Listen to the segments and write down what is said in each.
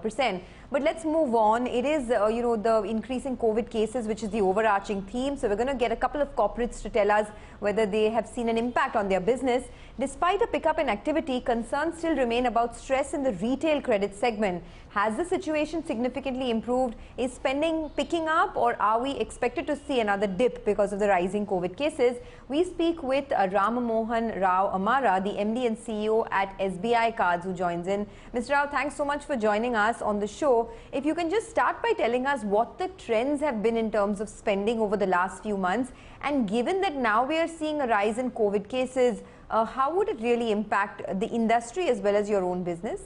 1%. But let's move on. It is, the increasing COVID cases, which is the overarching theme. So we're going to get a couple of corporates to tell us whether they have seen an impact on their business. Despite a pickup in activity, concerns still remain about stress in the retail credit segment. Has the situation significantly improved? Is spending picking up, or are we expected to see another dip because of the rising COVID cases? We speak with Ram Mohan Rao Amara, the MD and CEO at SBI Cards, who joins in. Mr. Rao, thanks so much for joining us on the show. If you can just start by telling us what the trends have been in terms of spending over the last few months, and given that now we are seeing a rise in COVID cases, how would it really impact the industry as well as your own business?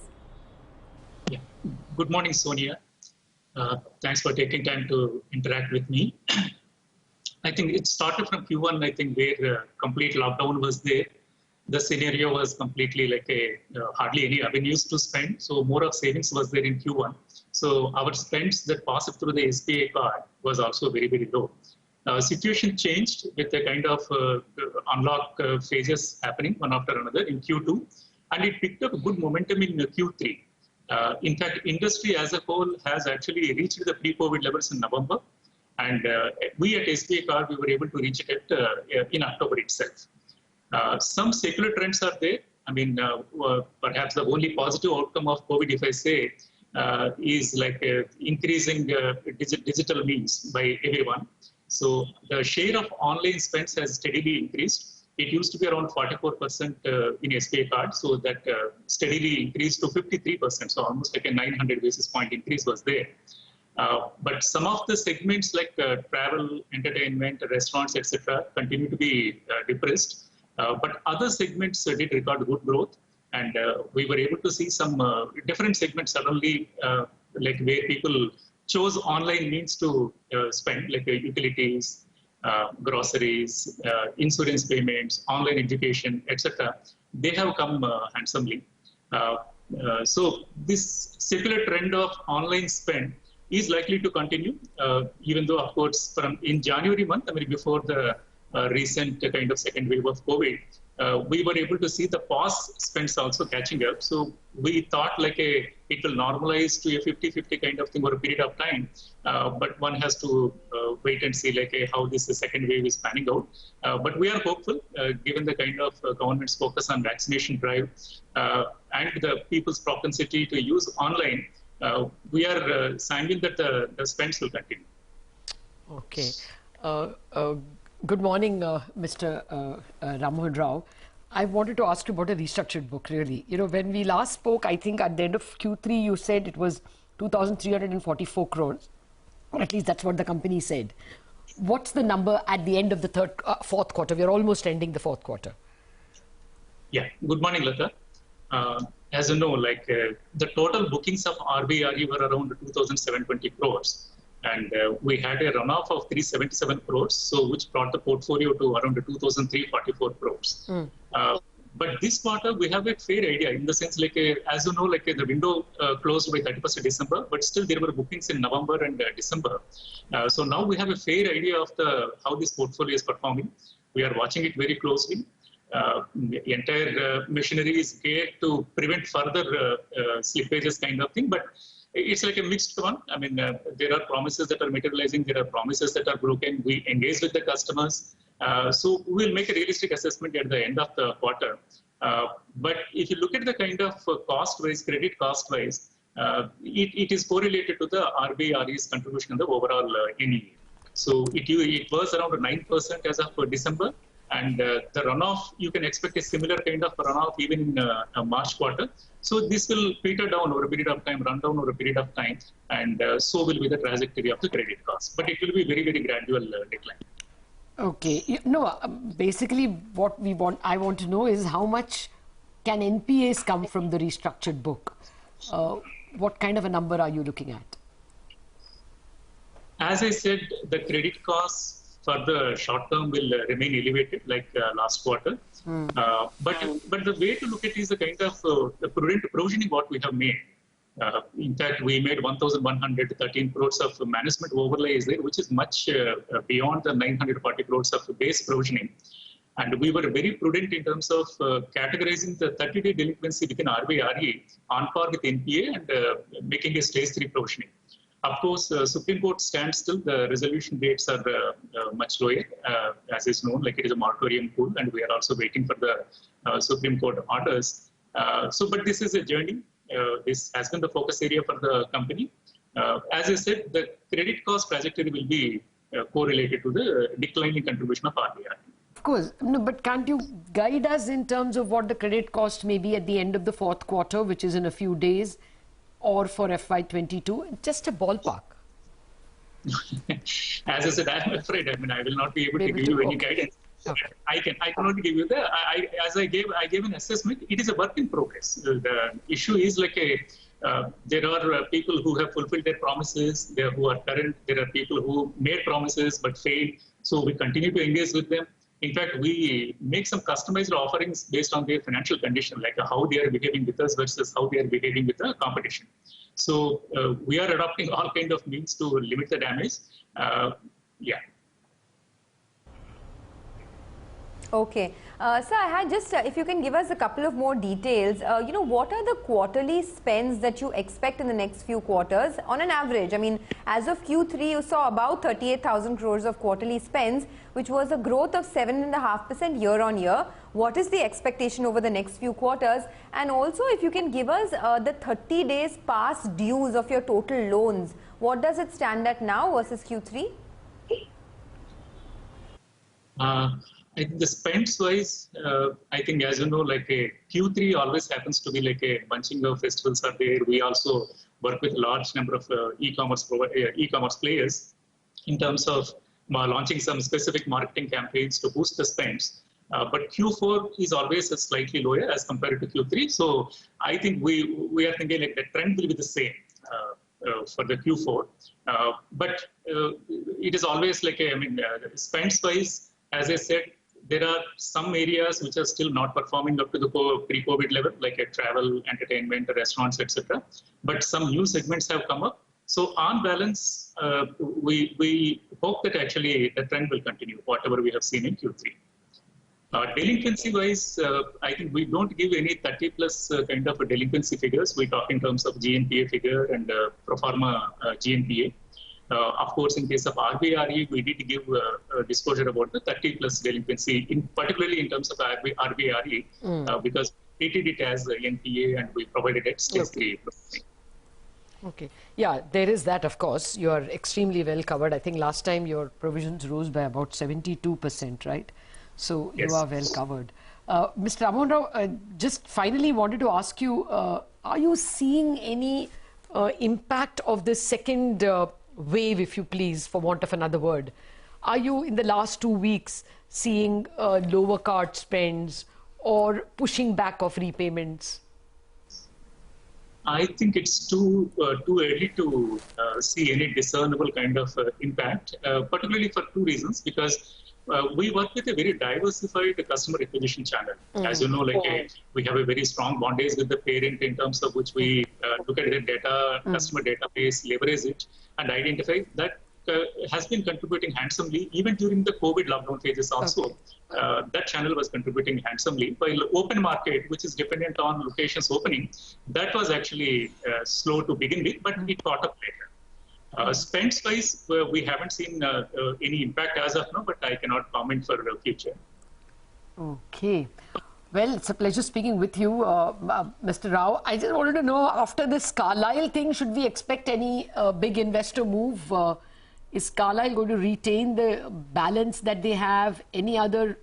Yeah. Good morning, Sonia. Thanks for taking time to interact with me. I think it started from Q1, I think, where complete lockdown was there. The scenario was completely like hardly any avenues to spend. So more of savings was there in Q1. So our spends that passed through the SBI card was also very, very low. Situation changed with the kind of unlock phases happening one after another in Q2, and it picked up good momentum in Q3. In fact, industry as a whole has actually reached the pre-COVID levels in November, and we at SBI Card, we were able to reach it in October itself. Some secular trends are there. I mean, perhaps the only positive outcome of COVID, if I say, is like increasing digital means by everyone. So the share of online spends has steadily increased. It used to be around 44% in SBI Card, so that steadily increased to 53%. So almost like a 900 basis point increase was there. But some of the segments like travel, entertainment, restaurants, etc., continue to be depressed. But other segments did record good growth, and we were able to see some different segments suddenly, like where people chose online means to spend, like utilities, groceries, insurance payments, online education, etc. They have come handsomely. So this secular trend of online spend is likely to continue, even though, of course, from in January month, I mean, before the recent kind of second wave of COVID, we were able to see the POS spends also catching up. So we thought like it will normalize to a 50-50 kind of thing over a period of time. But one has to wait and see like how this second wave is panning out. But we are hopeful, given the kind of government's focus on vaccination drive and the people's propensity to use online, we are sanguine that the spends will continue. Okay. Good morning, Mr. Ram Mohan Rao. I wanted to ask you about a restructured book, really. You know, when we last spoke, I think at the end of Q3, you said it was 2,344 crores. At least that's what the company said. What's the number at the end of the fourth quarter? We're almost ending the fourth quarter. Yeah. Good morning, Lata. As you know, like the total bookings of RBRE were around 2,720 crores. And we had a runoff of 377 crores, so which brought the portfolio to around 2,344 crores. But this quarter, we have a fair idea in the sense, like, as you know, like the window closed by 31st December, but still there were bookings in November and December. So now we have a fair idea of how this portfolio is performing. We are watching it very closely. The entire machinery is geared to prevent further slippages kind of thing, but it's like a mixed one. I mean, there are promises that are materializing, there are promises that are broken. We engage with the customers. So we'll make a realistic assessment at the end of the quarter. But if you look at the kind of cost-wise, credit cost-wise, it is correlated to the RBRE's contribution in the overall NEA. So it was around 9% as of December. And the runoff, you can expect a similar kind of runoff even in March quarter. So this will peter down over a period of time, run down over a period of time, and so will be the trajectory of the credit cost. But it will be very, very gradual decline. Okay. No, basically what I want to know is how much can NPAs come from the restructured book? What kind of a number are you looking at? As I said, the credit costs for the short term will remain elevated like last quarter. But the way to look at it is the kind of the prudent provisioning what we have made. In fact, we made 1,113 crores of management overlay is there, which is much beyond the 940 crores of base provisioning. And we were very prudent in terms of categorizing the 30-day delinquency within RBRE on par with NPA and making a stage 3 provisioning. Of course, Supreme Court stands still. The resolution dates are much lower, as is known, like it is a moratorium pool, and we are also waiting for the Supreme Court orders. But this is a journey. This has been the focus area for the company. As I said, the credit cost trajectory will be correlated to the declining contribution of RBI. Of course, no, but can't you guide us in terms of what the credit cost may be at the end of the fourth quarter, which is in a few days, or for FY22? Just a ballpark. As I said, I'm afraid. I will not be able to give you any guidance. Okay. I can only give you as I gave an assessment. It is a work in progress. The issue is like there are people who have fulfilled their promises. There who are current. There are people who made promises but failed. So we continue to engage with them. In fact, we make some customized offerings based on their financial condition, like how they are behaving with us versus how they are behaving with the competition. So we are adopting all kind of means to limit the damage. Yeah. Okay. Sir, I had just, if you can give us a couple of more details, what are the quarterly spends that you expect in the next few quarters on an average? I mean, as of Q3, you saw about 38,000 crores of quarterly spends, which was a growth of 7.5% year on year. What is the expectation over the next few quarters? And also, if you can give us the 30 days past dues of your total loans, what does it stand at now versus Q3? I think the spends wise, I think as you know, like a Q3 always happens to be like a bunching of festivals are there. We also work with a large number of e-commerce players in terms of launching some specific marketing campaigns to boost the spends. But Q4 is always slightly lower as compared to Q3. So I think we are thinking like the trend will be the same for the Q4. But it is always like spends wise, as I said, there are some areas which are still not performing up to the pre-COVID level, like travel, entertainment, restaurants, etc. But some new segments have come up. So on balance, we hope that actually the trend will continue, whatever we have seen in Q3. Delinquency-wise, I think we don't give any 30-plus kind of delinquency figures. We talk in terms of GNPA figure and pro forma GNPA. Of course, in case of RBRE, we did give disclosure about the 30-plus delinquency, particularly in terms of RBRE, because we treated it as NPA and we provided it stage 3. Okay. Yeah, there is that, of course. You are extremely well covered. I think last time your provisions rose by about 72%, right? So yes, you are well covered. Mr. Ramohan Rao, just finally wanted to ask you, are you seeing any impact of the second wave, if you please, for want of another word? Are you in the last 2 weeks seeing lower card spends or pushing back of repayments? I think it's too early to see any discernible kind of impact, particularly for 2 reasons. Because we work with a very diversified customer acquisition channel. As you know, like we have a very strong bondage with the parent in terms of which we look at the data, customer database, leverage it, and identify that has been contributing handsomely even during the COVID lockdown phases also. That channel was contributing handsomely. While open market, which is dependent on locations opening, that was actually slow to begin with, but it caught up later. Spends wise, we haven't seen any impact as of now, but I cannot comment for the future. Okay. Well, it's a pleasure speaking with you, Mr. Rao. I just wanted to know, after this Carlyle thing, should we expect any big investor move? Is Carlyle going to retain the balance that they have? Any other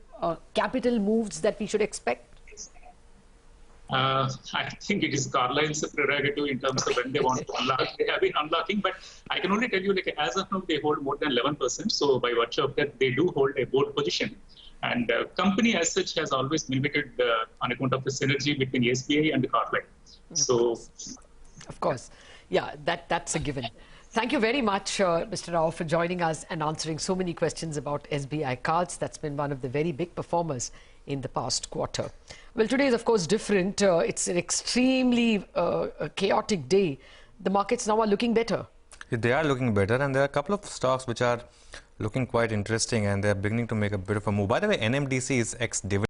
capital moves that we should expect? I think it is Carlyle's prerogative in terms of when they want to unlock. They have been unlocking, but I can only tell you, like, as of now, they hold more than 11%. So by virtue of that, they do hold a board position. And the company as such has always been limited on account of the synergy between SBI and Carlyle. So, of course, yeah, that's a given. Thank you very much, Mr. Rao, for joining us and answering so many questions about SBI Cards. That's been one of the very big performers in the past quarter. Well, today is, of course, different. It's an extremely chaotic day. The markets now are looking better. They are looking better, and there are a couple of stocks which are looking quite interesting, and they're beginning to make a bit of a move. By the way, NMDC is ex-dividend.